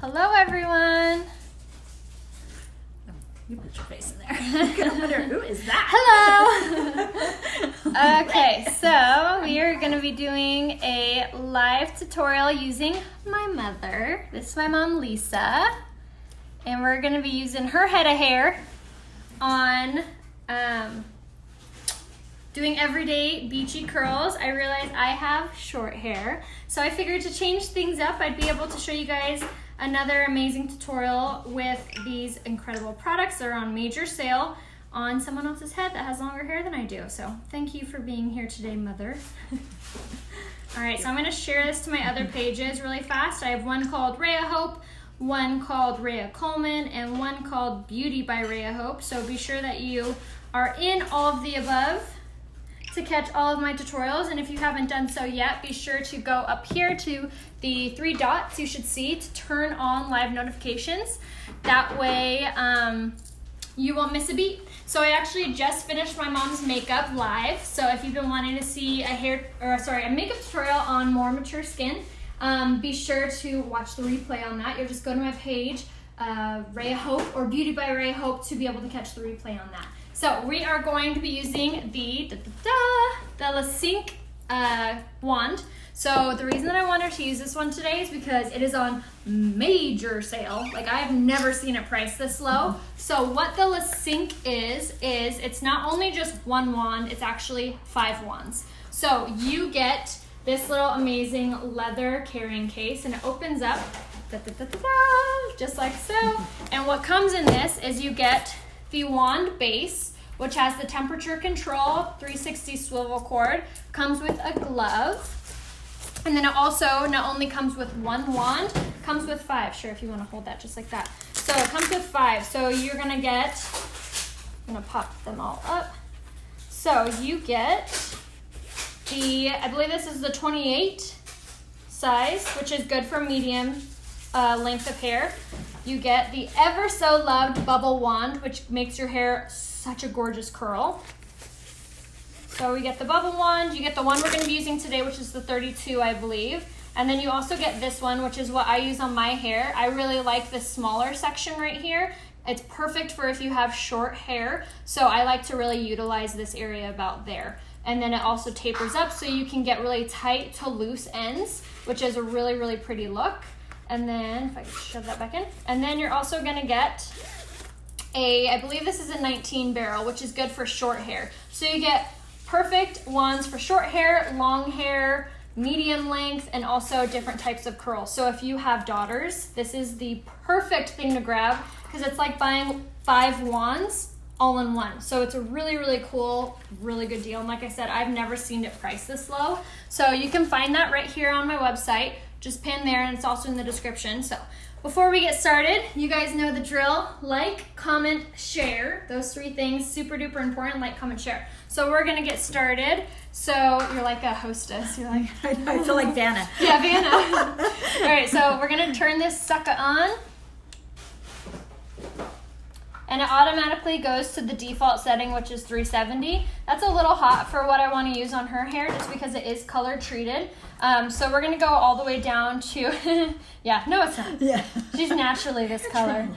Hello, everyone. Oh, you put your face in there. I'm gonna wonder, who is that? Hello. Okay, so we are going to be doing a live tutorial using my mother. This is my mom, Lisa. And we're going to be using her head of hair on doing everyday beachy curls. I realize I have short hair, so I figured to change things up, I'd be able to show you guys another amazing tutorial with these incredible products. They're on major sale on someone else's head that has longer hair than I do. So thank you for being here today, Mother. All right, so I'm gonna share this to my other pages really fast. I have one called Rhea Hope, one called Rhea Coleman, and one called Beauty by Rhea Hope. So be sure that you are in all of the above to catch all of my tutorials. And if you haven't done so yet, be sure to go up here to the 3 dots you should see to turn on live notifications. That way you won't miss a beat. So I actually just finished my mom's makeup live. So if you've been wanting to see a makeup tutorial on more mature skin, be sure to watch the replay on that. You'll just go to my page, Rhea Hope or Beauty by Rhea Hope, to be able to catch the replay on that. So we are going to be using the Cinq wand. So the reason that I wanted to use this one today is because it is on major sale. Like, I've never seen it priced this low. So what the Cinq is it's not only just one wand, it's actually 5 wands. So you get this little amazing leather carrying case, and it opens up just like so. And what comes in this is you get the wand base, which has the temperature control, 360 swivel cord, comes with a glove, and then it also not only comes with 1 wand, comes with 5. Sure, if you want to hold that just like that. So it comes with 5. So you're gonna get, I'm gonna pop them all up. So you get I believe this is the 28 size, which is good for medium length of hair. You get the ever so loved bubble wand, which makes your hair such a gorgeous curl. So we get the bubble wand, you get the one we're going to be using today, which is the 32, I believe. And then you also get this one, which is what I use on my hair. I really like this smaller section right here. It's perfect for if you have short hair. So I like to really utilize this area about there. And then it also tapers up so you can get really tight to loose ends, which is a really, really pretty look. And then, if I can shove that back in. And then you're also gonna get I believe this is a 19 barrel, which is good for short hair. So you get perfect wands for short hair, long hair, medium length, and also different types of curls. So if you have daughters, this is the perfect thing to grab, because it's like buying 5 wands all in one. So it's a really, really cool, really good deal. And like I said, I've never seen it priced this low. So you can find that right here on my website. Just pin there, and it's also in the description. So before we get started, you guys know the drill. Like, comment, share. Those 3 things, super duper important. Like, comment, share. So we're gonna get started. So you're like a hostess. You're like, I feel like Vanna. Yeah, Vanna. All right, so we're gonna turn this sucker on. And it automatically goes to the default setting, which is 370. That's a little hot for what I want to use on her hair, just because it is color treated. So we're gonna go all the way down to, yeah, no it's not. Yeah. She's naturally this color.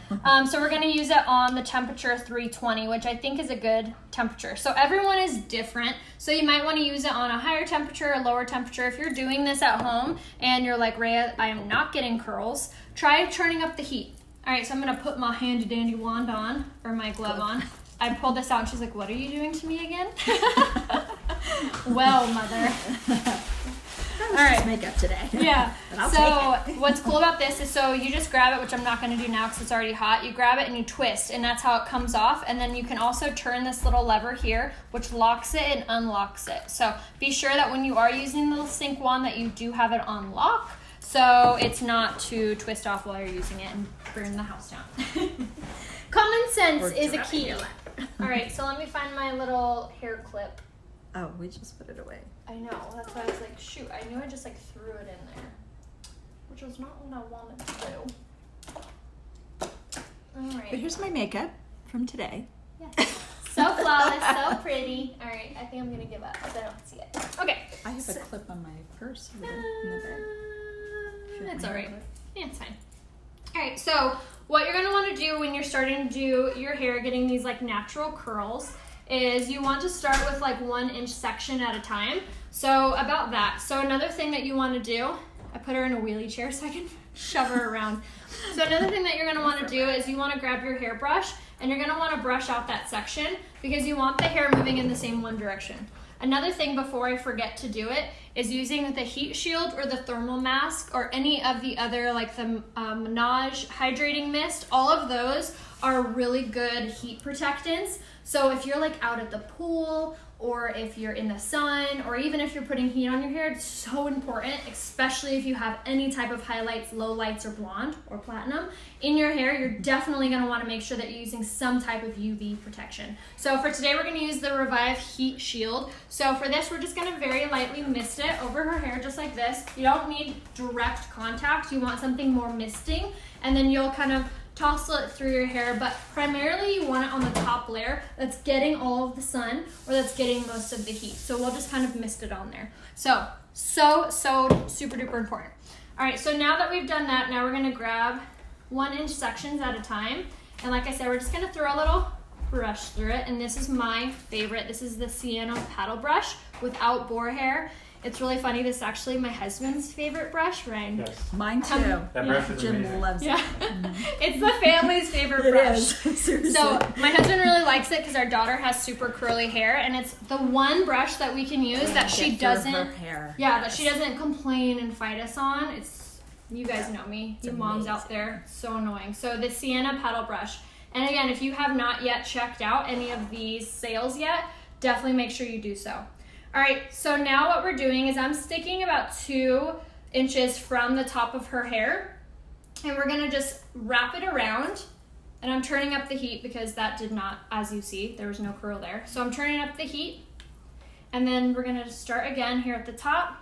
So we're gonna use it on the temperature 320, which I think is a good temperature. So everyone is different. So you might want to use it on a higher temperature or lower temperature. If you're doing this at home and you're like, Rhea, I am not getting curls, try turning up the heat. All right, so I'm gonna put my handy dandy wand on, or my glove on. I pulled this out and she's like, what are you doing to me again? Well, Mother. All right, makeup today. Yeah. So what's cool about this is, so you just grab it, which I'm not going to do now because it's already hot. You grab it and you twist, and that's how it comes off. And then you can also turn this little lever here, which locks it and unlocks it. So be sure that when you are using the Cinq wand that you do have it on lock, so it's not to twist off while you're using it and burn the house down. Common sense is a key. All right, so let me find my little hair clip. Oh, we just put it away. I know, that's why I was like, shoot, I knew I just like threw it in there, which was not what I wanted to do. All right. But here's my makeup from today. Yes. So flawless, so pretty. All right, I think I'm gonna give up because I don't see it. Okay. I have a clip on my purse over there in the bag. It's all right. Yeah, it's fine. Okay, so what you're gonna wanna do when you're starting to do your hair, getting these like natural curls, is you want to start with like 1 inch section at a time. So about that. So another thing that you wanna do, I put her in a wheelie chair so I can shove her around. So another thing that you're gonna wanna do is you wanna grab your hairbrush and you're gonna wanna brush out that section because you want the hair moving in the same one direction. Another thing before I forget to do it is using the heat shield or the thermal mask or any of the other like the Menage hydrating mist. All of those are really good heat protectants. So if you're like out at the pool or if you're in the sun or even if you're putting heat on your hair, it's so important, especially if you have any type of highlights, lowlights, or blonde or platinum in your hair. You're definitely going to want to make sure that you're using some type of UV protection. So for today, we're going to use the Revive Heat Shield. So for this, we're just going to very lightly mist it over her hair just like this. You don't need direct contact. You want something more misting, and then you'll kind of toss it through your hair, but primarily you want it on the top layer that's getting all of the sun or that's getting most of the heat. So we'll just kind of mist it on there. So super duper important. All right, so now that we've done that, now we're gonna grab 1 inch sections at a time. And like I said, we're just gonna throw a little brush through it. And this is my favorite. This is the Sienna paddle brush without boar hair. It's really funny. This is actually my husband's favorite brush, Ryan. Yes. Mine too. That brush is Jim amazing. loves Yeah. it. It's the family's favorite It brush. is. Seriously. So my husband really likes it because our daughter has super curly hair, and it's the one brush that we can use that she Get through her doesn't. hair. Yeah, that she doesn't complain and fight us on. It's, you guys know me, It's you moms amazing. out there, it's so annoying. So the Sienna paddle brush, and again, if you have not yet checked out any of these sales yet, definitely make sure you do so. All right, so now what we're doing is I'm sticking about 2 inches from the top of her hair, and we're gonna just wrap it around, and I'm turning up the heat because that did not, as you see, there was no curl there. So I'm turning up the heat, and then we're gonna start again here at the top,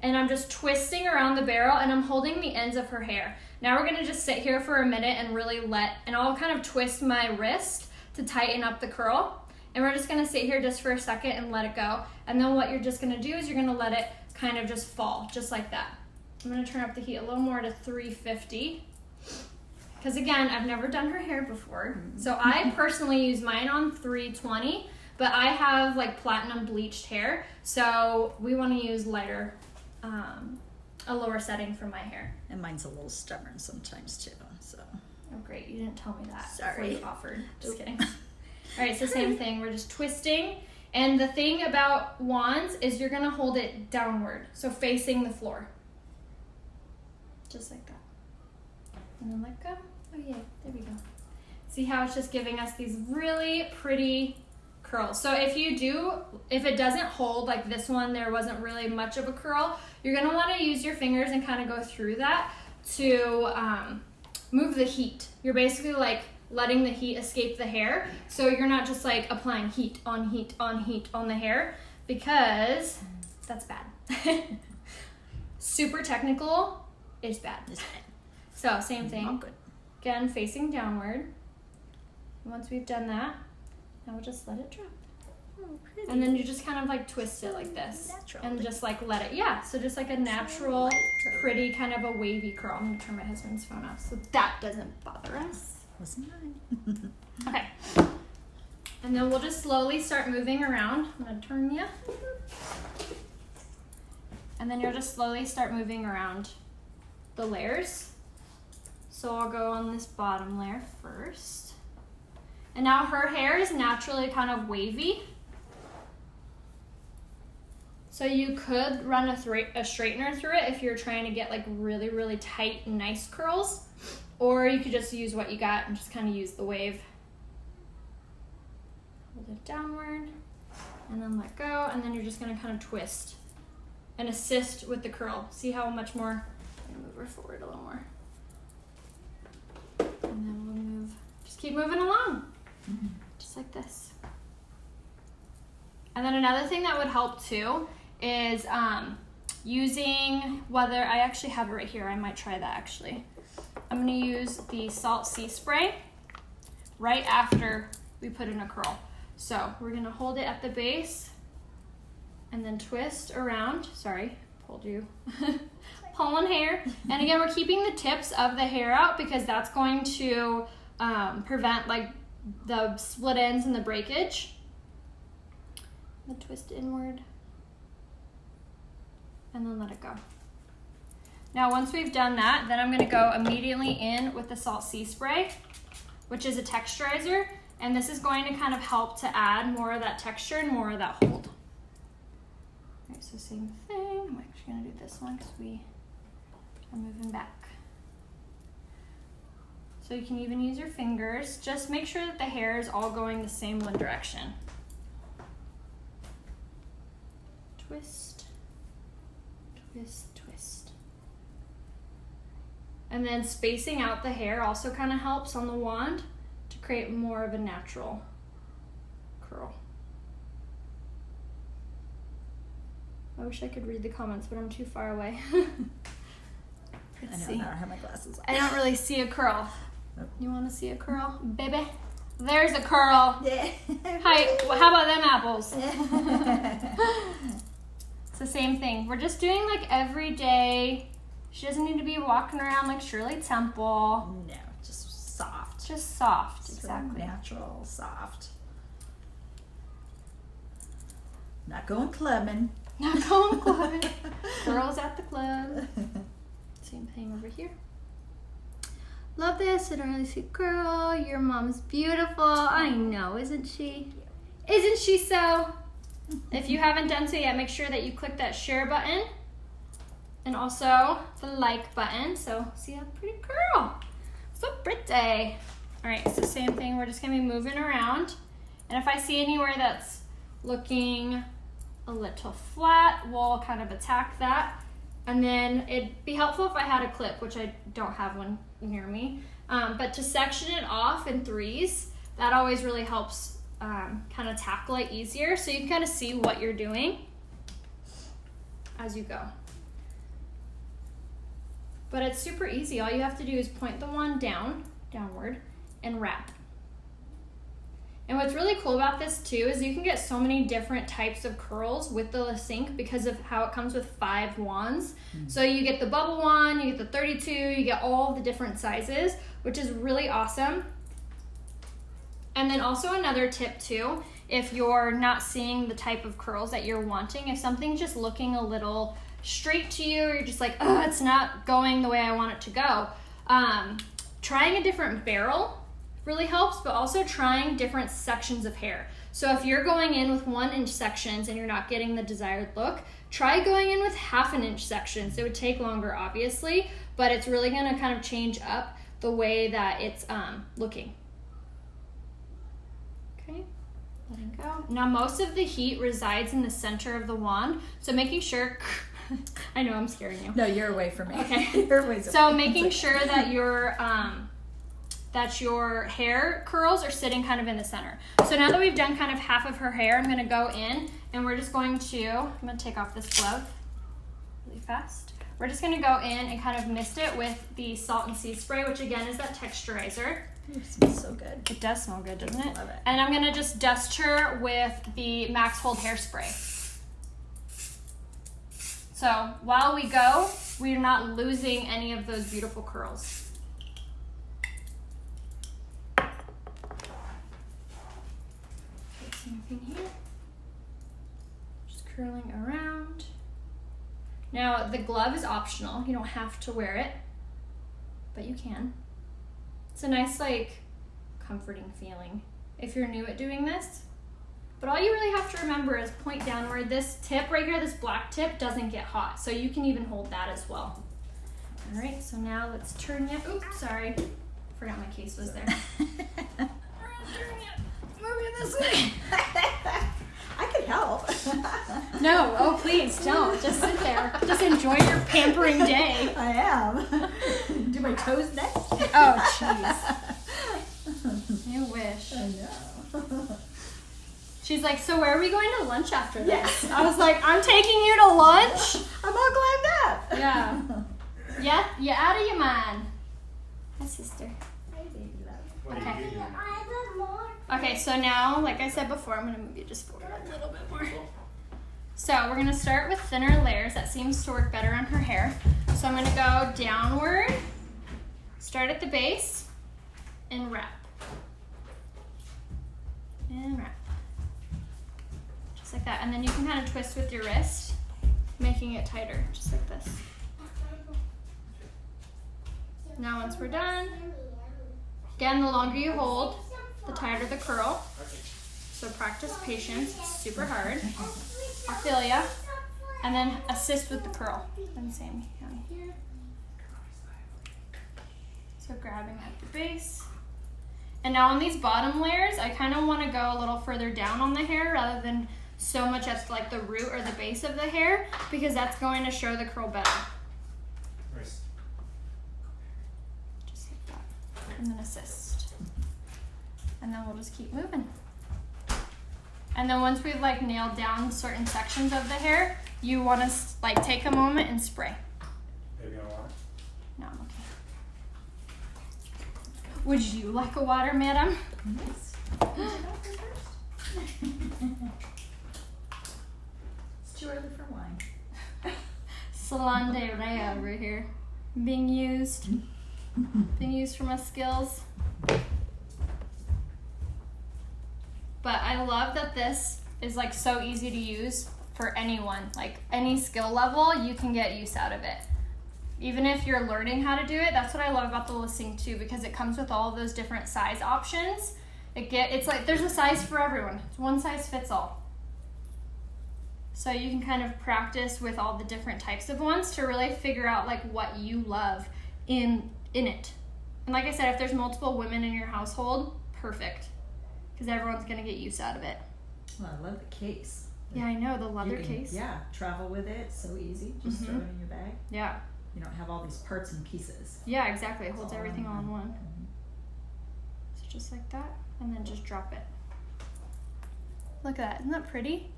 and I'm just twisting around the barrel, and I'm holding the ends of her hair. Now we're gonna just sit here for a minute and really and I'll kind of twist my wrist to tighten up the curl. And we're just gonna sit here just for a second and let it go. And then what you're just gonna do is you're gonna let it kind of just fall, just like that. I'm gonna turn up the heat a little more to 350. Because again, I've never done her hair before. So I personally use mine on 320, but I have like platinum bleached hair. So we wanna use lighter, a lower setting for my hair. And mine's a little stubborn sometimes too. So. Oh great, you didn't tell me that Sorry. before you offered. Just kidding. All right, so same thing. We're just twisting. And the thing about wands is you're gonna hold it downward, so facing the floor. Just like that. And then let go. Oh yeah, there we go. See how it's just giving us these really pretty curls. So if it doesn't hold, like this one, there wasn't really much of a curl, you're gonna wanna use your fingers and kind of go through that to move the heat. You're basically like letting the heat escape the hair, so you're not just like applying heat on heat on heat on the hair, because that's bad. Super technical is bad. So same thing. Not good. Again, facing downward. Once we've done that, now we'll just let it drop. And then you just kind of like twist it like this. Natural. And just like let it, yeah. So just like a natural, pretty kind of a wavy curl. I'm gonna turn my husband's phone off so that doesn't bother us. Wasn't mine. Okay. And then we'll just slowly start moving around. I'm gonna turn you. And then you'll just slowly start moving around the layers. So I'll go on this bottom layer first. And now her hair is naturally kind of wavy. So you could run a straightener through it if you're trying to get like really, really tight, nice curls. Or you could just use what you got and just kind of use the wave. Hold it downward and then let go. And then you're just gonna kind of twist and assist with the curl. See how much more? I'm gonna move her forward a little more. And then we'll move, just keep moving along. Just like this. And then another thing that would help too is using, whether, I actually have it right here, I might try that actually. I'm gonna use the Salt Sea Spray right after we put in a curl. So we're gonna hold it at the base and then twist around. Sorry, pulled pulling hair. And again, we're keeping the tips of the hair out because that's going to prevent like the split ends and the breakage. The twist inward. And then let it go. Now once we've done that, then I'm going to go immediately in with the Salt Sea Spray, which is a texturizer, and this is going to kind of help to add more of that texture and more of that hold. All right, so same thing. I'm actually going to do this one because we are moving back. So you can even use your fingers. Just make sure that the hair is all going the same one direction. Twist, twist, twist. And then spacing out the hair also kind of helps on the wand to create more of a natural curl. I wish I could read the comments, but I'm too far away. Let's see. I don't have my glasses on. I don't really see a curl. Nope. You want to see a curl, baby? There's a curl. Yeah. Hi, well, how about them apples? It's the same thing. We're just doing like every day. She doesn't need to be walking around like Shirley Temple. No, just soft. Just soft, Just exactly. natural, soft. Not going clubbing. Not going clubbing. Girls at the club. Same thing over here. Love this. I don't really see a girl. Your mom's beautiful. I know, isn't she? Isn't she so? If you haven't done so yet, make sure that you click that share button and also the like button. So see that pretty girl. So pretty. All right, so same thing. We're just gonna be moving around. And if I see anywhere that's looking a little flat, we'll kind of attack that. And then it'd be helpful if I had a clip, which I don't have one near me. But to section it off in threes, that always really helps kind of tackle it easier. So you can kind of see what you're doing as you go. But it's super easy. All you have to do is point the wand downward, and wrap. And what's really cool about this too is you can get so many different types of curls with the Cinq because of how it comes with 5 wands. So you get the bubble wand, you get the 32, you get all the different sizes, which is really awesome. And then also another tip too, if you're not seeing the type of curls that you're wanting, if something's just looking a little straight to you, or you're just like, oh, it's not going the way I want it to go, trying a different barrel really helps, but also trying different sections of hair. So if you're going in with 1-inch sections and you're not getting the desired look, try going in with 1/2 inch sections. It would take longer, obviously, but it's really gonna kind of change up the way that it's looking. Okay, letting go. Now most of the heat resides in the center of the wand, so making sure, I know I'm scaring you. No, you're away from me. Okay. You're away So making sure that your hair curls are sitting kind of in the center. So now that we've done kind of half of her hair, I'm gonna go in and we're just going to, I'm gonna take off this glove really fast. We're just gonna go in and kind of mist it with the Salt and Sea Spray, which again is that texturizer. It smells so good. It does smell good, doesn't it? Love it. And I'm gonna just dust her with the Max Hold Hairspray. So while we go, we're not losing any of those beautiful curls. Same thing here. Just curling around. Now the glove is optional. You don't have to wear it, but you can. It's a nice, like, comforting feeling if you're new at doing this. But all you really have to remember is point downward. This tip right here, this black tip, doesn't get hot, so you can even hold that as well. All right, so now let's turn you. Oops, sorry. Forgot my case was there. Move you this way. I could help. No, oh please don't. Just sit there. Just enjoy your pampering day. I am. Do my toes next? Oh, jeez. You wish. I know. She's like, so where are we going to lunch after this? Yes. I was like, I'm taking you to lunch? I'm all glammed up. Yeah. Yeah, you're out of your mind. Hi, sister. Hi, baby love. Okay. Okay, so now, like I said before, I'm going to move you just forward a little bit more. So we're gonna start with thinner layers. That seems to work better on her hair. So I'm gonna go downward, start at the base, and wrap. And wrap. Just like that. And then you can kind of twist with your wrist, making it tighter, just like this. Now once we're done, again, the longer you hold, the tighter the curl. So practice patience, it's super hard. I feel ya. And then assist with the curl. And same down here. So grabbing at the base. And now on these bottom layers, I kind of want to go a little further down on the hair rather than so much at like the root or the base of the hair, because that's going to show the curl better. Just like that. And then assist. And then we'll just keep moving. And then once we've like nailed down certain sections of the hair, you want to like take a moment and spray. Maybe I want it. No, I'm okay. Would you like a water, madam? Yes. It's too early for wine. Salon de Rhea over here. Being used for my skills. But I love that this is like so easy to use for anyone. Like any skill level, you can get use out of it. Even if you're learning how to do it, that's what I love about the Cinq too, because it comes with all of those different size options. It's like there's a size for everyone. It's one size fits all. So you can kind of practice with all the different types of ones to really figure out like what you love in it. And like I said, if there's multiple women in your household, perfect. Because everyone's going to get use out of it. Well, I love the case. Yeah, I know, the leather case. Yeah, travel with it, so easy. Just throw it in your bag. Yeah. You don't have all these parts and pieces. Yeah, exactly. It holds all everything all in one. Mm-hmm. So just like that, and then just drop it. Look at that, isn't that pretty?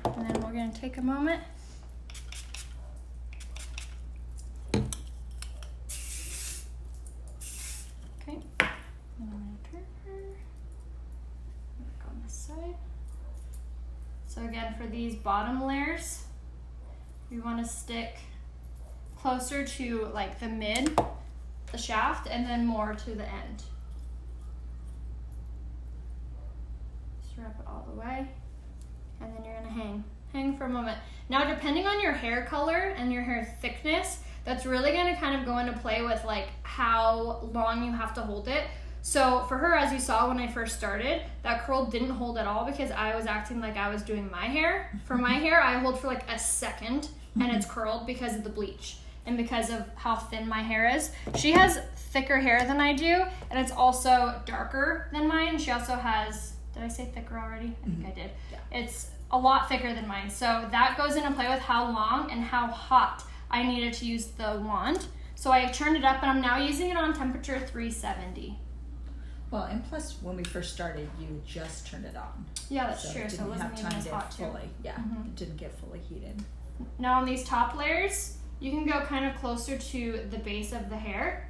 And then we're gonna take a moment. Okay, and I'm gonna turn her. Back on this side. So again, for these bottom layers, we wanna stick closer to like the mid, the shaft, and then more to the end. Just wrap it all the way, and then you're gonna hang for a moment. Now, depending on your hair color and your hair thickness, that's really gonna kind of go into play with like how long you have to hold it. So for her, as you saw when I first started, that curl didn't hold at all because I was acting like I was doing my hair. For my hair, I hold for like a second and it's curled because of the bleach and because of how thin my hair is. She has thicker hair than I do, and it's also darker than mine. She also has, did I say thicker already? I think I did. Yeah. It's a lot thicker than mine. So that goes into play with how long and how hot I needed to use the wand. So I turned it up and I'm now using it on temperature 370. Well, and plus when we first started, you just turned it on. Yeah, that's true. It So it wasn't even as hot too. It didn't get fully heated. Now on these top layers, you can go kind of closer to the base of the hair,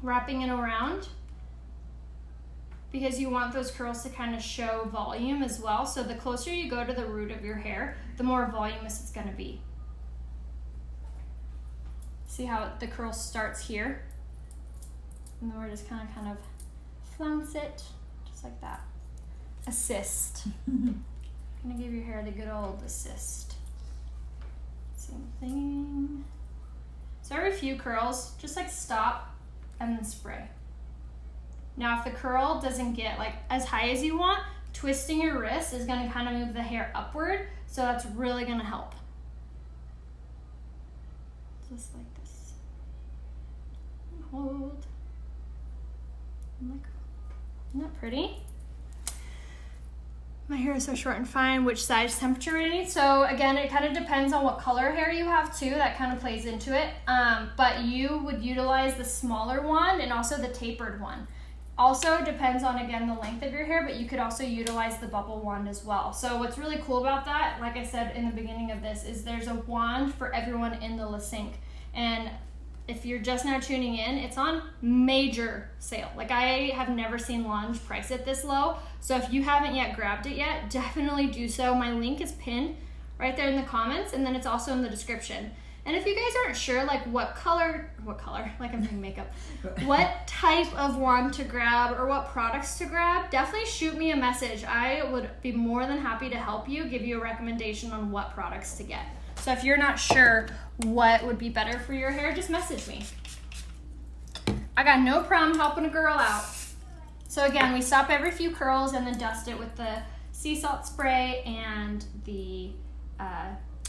wrapping it around, because you want those curls to kind of show volume as well. So the closer you go to the root of your hair, the more voluminous it's going to be. See how the curl starts here? And then we're just kind of flounce it, just like that. Assist. Gonna give your hair the good old assist. Same thing. So every few curls, just like stop and then spray. Now if the curl doesn't get like as high as you want, twisting your wrist is gonna kind of move the hair upward, so that's really gonna help. Just like this. Hold. And let go. Isn't that pretty? My hair is so short and fine. Which size temperature we need? So again, it kind of depends on what color hair you have too. That kind of plays into it. But you would utilize the smaller wand and also the tapered one. Also depends on, again, the length of your hair, but you could also utilize the bubble wand as well. So what's really cool about that, like I said in the beginning of this, is there's a wand for everyone in the Cinq. And if you're just now tuning in, it's on major sale. Like I have never seen Lange price it this low. So if you haven't yet grabbed it yet, definitely do so. My link is pinned right there in the comments, and then it's also in the description. And if you guys aren't sure, like what color, like I'm doing makeup, what type of wand to grab or what products to grab, definitely shoot me a message. I would be more than happy to help you, give you a recommendation on what products to get. So if you're not sure what would be better for your hair, just message me. I got no problem helping a girl out. So again, we stop every few curls and then dust it with the sea salt spray and the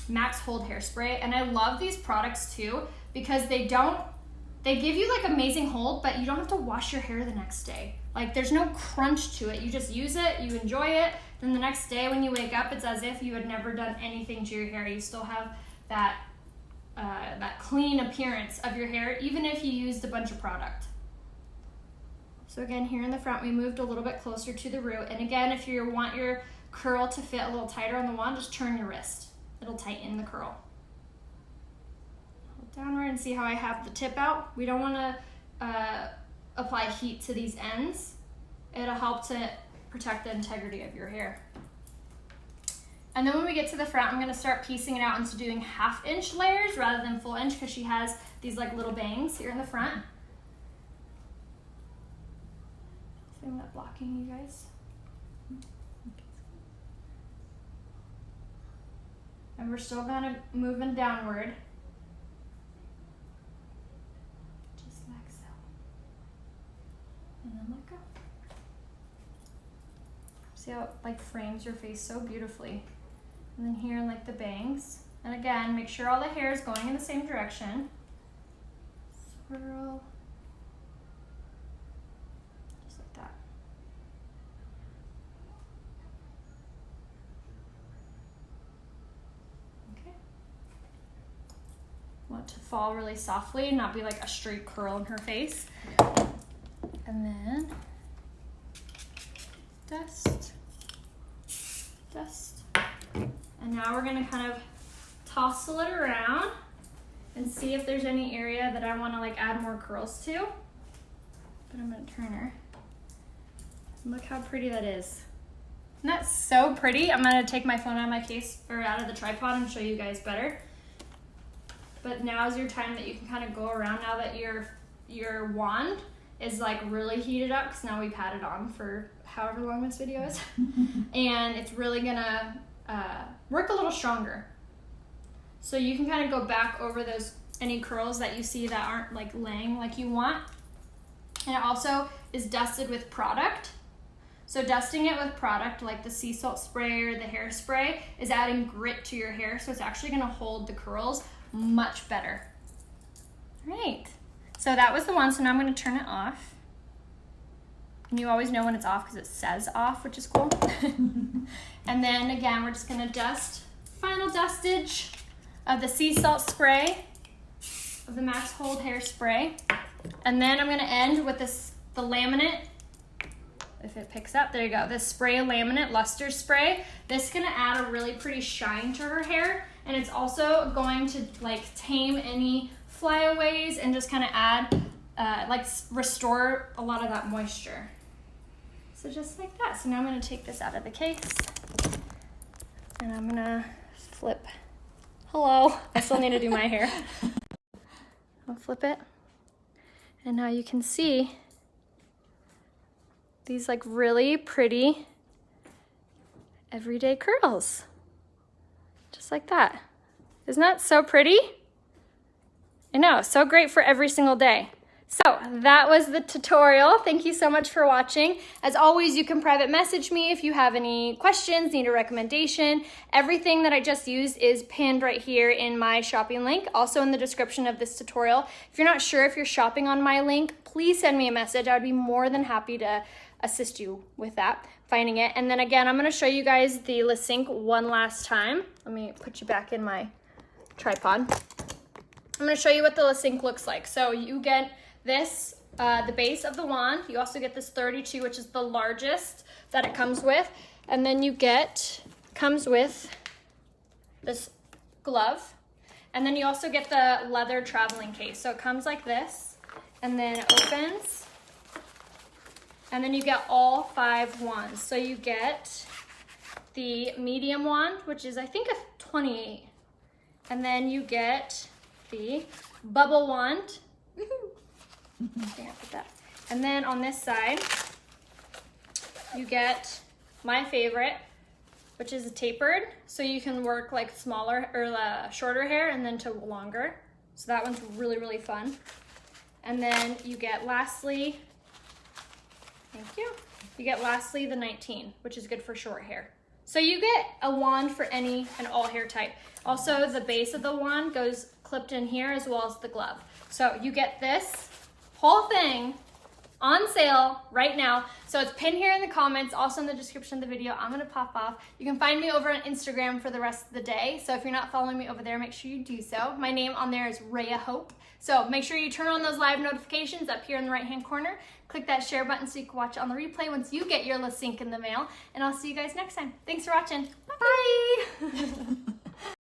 Max Hold hairspray. And I love these products too because they give you like amazing hold, but you don't have to wash your hair the next day. Like there's no crunch to it. You just use it, you enjoy it, then the next day when you wake up, it's as if you had never done anything to your hair. You still have that clean appearance of your hair, even if you used a bunch of product. So again, here in the front, we moved a little bit closer to the root. And again, if you want your curl to fit a little tighter on the wand, just turn your wrist. It'll tighten the curl. Hold downward and see how I have the tip out. We don't want to apply heat to these ends. It'll help to protect the integrity of your hair. And then when we get to the front, I'm going to start piecing it out into doing 1/2 inch layers rather than full inch because she has these like little bangs here in the front. Thing that blocking you guys. And we're still gonna moving downward. Just like so. And then let go. See how it like frames your face so beautifully. And then here in like the bangs. And again, make sure all the hair is going in the same direction. Swirl. Just like that. Want to fall really softly and not be like a straight curl in her face. And then dust, dust. And now we're gonna kind of tousle it around and see if there's any area that I wanna like add more curls to. But I'm gonna turn her. Look how pretty that is. Isn't that so pretty? I'm gonna take my phone out of my case or out of the tripod and show you guys better. But now's your time that you can kind of go around now that your wand is like really heated up because now we've had it on for however long this video is. And it's really gonna work a little stronger. So you can kind of go back over those any curls that you see that aren't like laying like you want. And it also is dusted with product. So dusting it with product like the sea salt spray or the hairspray is adding grit to your hair. So it's actually gonna hold the curls much better. All right, so that was the one. So now I'm going to turn it off. And you always know when it's off because it says off, which is cool. And then again, we're just going to dust, final dustage of the sea salt spray, of the Max Hold hairspray. And then I'm going to end with the laminate. If it picks up, there you go. This spray laminate luster spray. This is going to add a really pretty shine to her hair. And it's also going to like tame any flyaways and just kind of add, like restore a lot of that moisture. So just like that. So now I'm gonna take this out of the case and I'm gonna flip. Hello, I still need to do my hair. I'll flip it. And now you can see these like really pretty everyday curls. Just like that. Isn't that so pretty? I know, so great for every single day. So that was the tutorial. Thank you so much for watching. As always, you can private message me if you have any questions, need a recommendation. Everything that I just used is pinned right here in my shopping link, also in the description of this tutorial. If you're not sure if you're shopping on my link, please send me a message. I would be more than happy to assist you with that, finding it. And then again, I'm gonna show you guys the Cinq one last time. Let me put you back in my tripod. I'm gonna show you what the Cinq looks like. So you get this, the base of the wand. You also get this 32, which is the largest that it comes with. And then you comes with this glove. And then you also get the leather traveling case. So it comes like this, and then it opens. And then you get all 5 wands. So you get the medium wand, which is I think a $28. And then you get the bubble wand. Yeah, put that. And then on this side, you get my favorite, which is a tapered. So you can work like smaller or shorter hair and then to longer. So that one's really, really fun. And then you get lastly, thank you. You get lastly the 19, which is good for short hair. So you get a wand for any and all hair type. Also, the base of the wand goes clipped in here as well as the glove. So you get this whole thing on sale right now. So it's pinned here in the comments, also in the description of the video. I'm gonna pop off. You can find me over on Instagram for the rest of the day. So if you're not following me over there, make sure you do so. My name on there is Rhea Hope. So make sure you turn on those live notifications up here in the right-hand corner. Click that share button so you can watch it on the replay once you get your Cinq in the mail. And I'll see you guys next time. Thanks for watching. Bye.